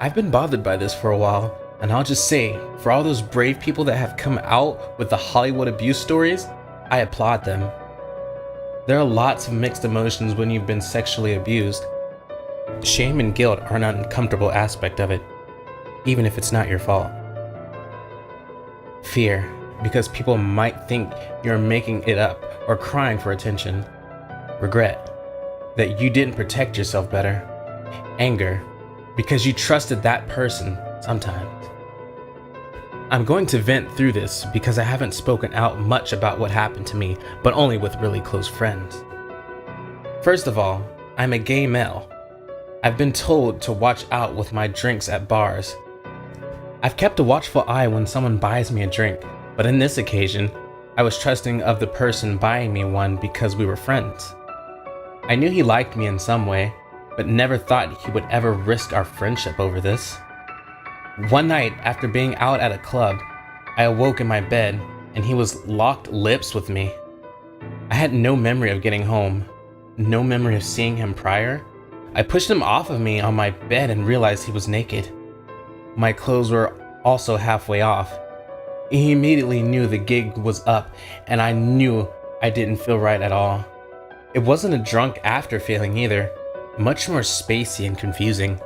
I've been bothered by this for a while, and I'll just say, for all those brave people that have come out with the Hollywood abuse stories, I applaud them. There are lots of mixed emotions when you've been sexually abused. Shame and guilt are an uncomfortable aspect of it, even if it's not your fault. Fear, because people might think you're making it up or crying for attention. Regret, that you didn't protect yourself better. Anger, because you trusted that person sometimes. I'm going to vent through this because I haven't spoken out much about what happened to me, but only with really close friends. First of all, I'm a gay male. I've been told to watch out with my drinks at bars. I've kept a watchful eye when someone buys me a drink, but in this occasion, I was trusting of the person buying me one because we were friends. I knew he liked me in some way, but never thought he would ever risk our friendship over this. One night, after being out at a club, I awoke in my bed and he was locked lips with me. I had no memory of getting home, no memory of seeing him prior. I pushed him off of me on my bed and realized he was naked. My clothes were also halfway off. He immediately knew the gig was up, and I knew I didn't feel right at all. It wasn't a drunk after feeling either, much more spacey and confusing.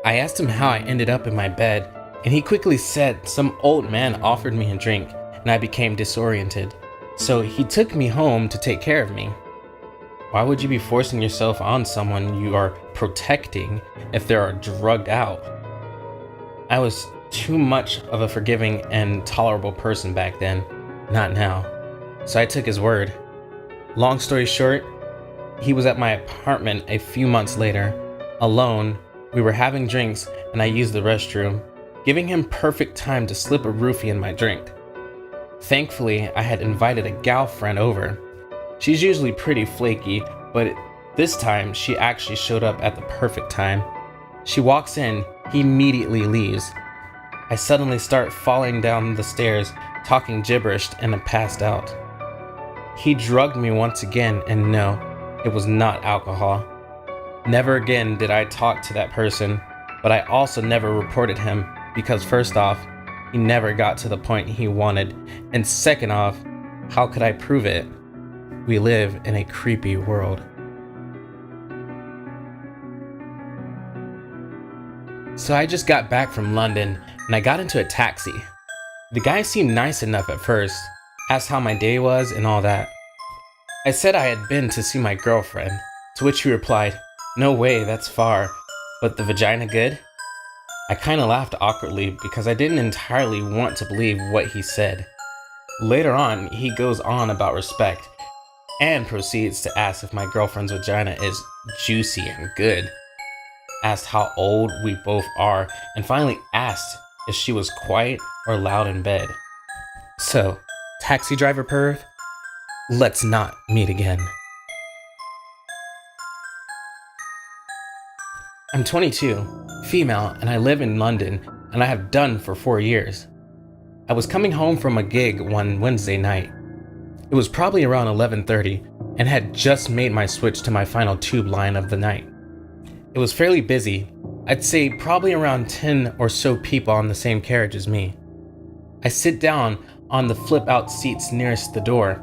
I asked him how I ended up in my bed, and he quickly said some old man offered me a drink, and I became disoriented. So he took me home to take care of me. Why would you be forcing yourself on someone you are protecting if they are drugged out? I was too much of a forgiving and tolerable person back then, not now. So I took his word. Long story short, he was at my apartment a few months later, alone. We were having drinks and I used the restroom, giving him perfect time to slip a roofie in my drink. Thankfully, I had invited a gal friend over. She's usually pretty flaky, but this time she actually showed up at the perfect time. She walks in, he immediately leaves. I suddenly start falling down the stairs, talking gibberish, and I passed out. He drugged me once again, and no, it was not alcohol. Never again did I talk to that person, but I also never reported him because first off, he never got to the point he wanted, and second off, how could I prove it? We live in a creepy world. So I just got back from London and I got into a taxi. The guy seemed nice enough at first, asked how my day was and all that. I said I had been to see my girlfriend, to which he replied, "No way, that's far, but the vagina good?" I kinda laughed awkwardly because I didn't entirely want to believe what he said. Later on, he goes on about respect and proceeds to ask if my girlfriend's vagina is juicy and good. Asked how old we both are, and finally asked if she was quiet or loud in bed. So, taxi driver perv, let's not meet again. I'm 22, female, and I live in London, and I have done for 4 years. I was coming home from a gig one Wednesday night. It was probably around 11:30, and had just made my switch to my final tube line of the night. It was fairly busy. I'd say probably around 10 or so people on the same carriage as me. I sit down on the flip-out seats nearest the door.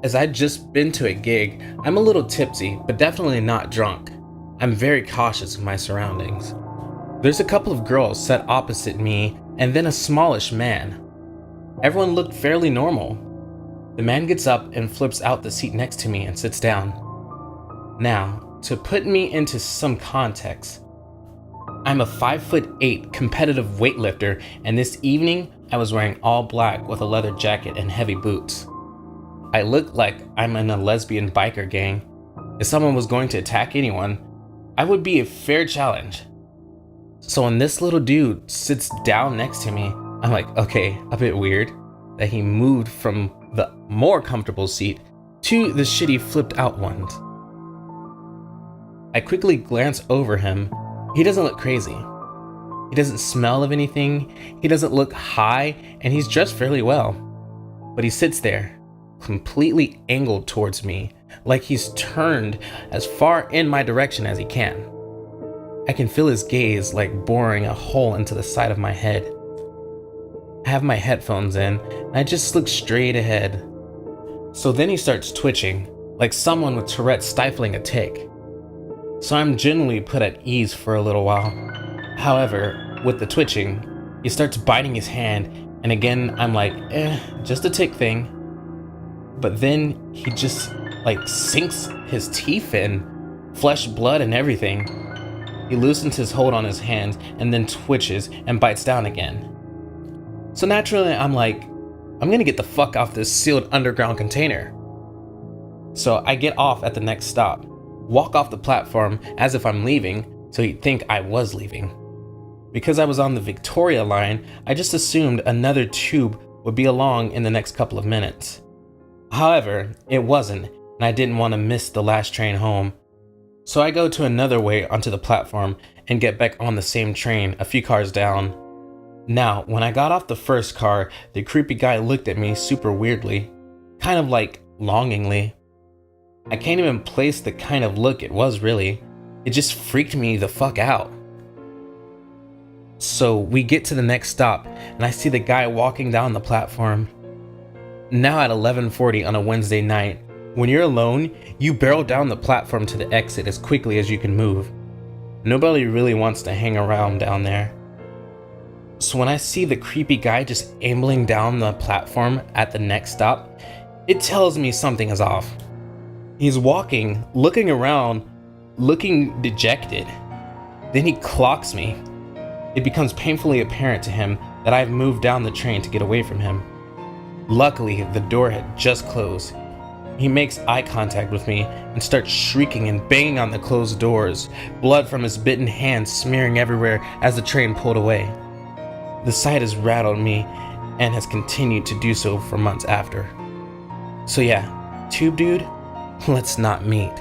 As I'd just been to a gig, I'm a little tipsy, but definitely not drunk. I'm very cautious of my surroundings. There's a couple of girls sat opposite me, and then a smallish man. Everyone looked fairly normal. The man gets up and flips out the seat next to me and sits down. Now, to put me into some context, I'm a 5'8" competitive weightlifter, and this evening I was wearing all black with a leather jacket and heavy boots. I look like I'm in a lesbian biker gang. If someone was going to attack anyone, I would be a fair challenge. So when this little dude sits down next to me, I'm like, okay, a bit weird that he moved from the more comfortable seat to the shitty flipped out ones. I quickly glance over him. He doesn't look crazy. He doesn't smell of anything. He doesn't look high, and he's dressed fairly well. But he sits there, completely angled towards me, like he's turned as far in my direction as he can. I can feel his gaze like boring a hole into the side of my head. I have my headphones in, and I just look straight ahead. So then he starts twitching, like someone with Tourette's stifling a tick. So I'm generally put at ease for a little while. However, with the twitching, he starts biting his hand, and again I'm like, just a tick thing. But then he just like sinks his teeth in, flesh, blood, and everything. He loosens his hold on his hands and then twitches and bites down again. So naturally, I'm like, I'm gonna get the fuck off this sealed underground container. So I get off at the next stop, walk off the platform as if I'm leaving, so he'd think I was leaving. Because I was on the Victoria line, I just assumed another tube would be along in the next couple of minutes. However, it wasn't, and I didn't want to miss the last train home. So I go to another way onto the platform and get back on the same train a few cars down. Now, when I got off the first car, the creepy guy looked at me super weirdly, kind of like longingly. I can't even place the kind of look it was really. It just freaked me the fuck out. So we get to the next stop, and I see the guy walking down the platform. Now at 11:40 on a Wednesday night, when you're alone, you barrel down the platform to the exit as quickly as you can move. Nobody really wants to hang around down there. So when I see the creepy guy just ambling down the platform at the next stop, it tells me something is off. He's walking, looking around, looking dejected. Then he clocks me. It becomes painfully apparent to him that I've moved down the train to get away from him. Luckily, the door had just closed. He makes eye contact with me and starts shrieking and banging on the closed doors, blood from his bitten hands smearing everywhere as the train pulled away. The sight has rattled me and has continued to do so for months after. So yeah, Tube Dude, let's not meet.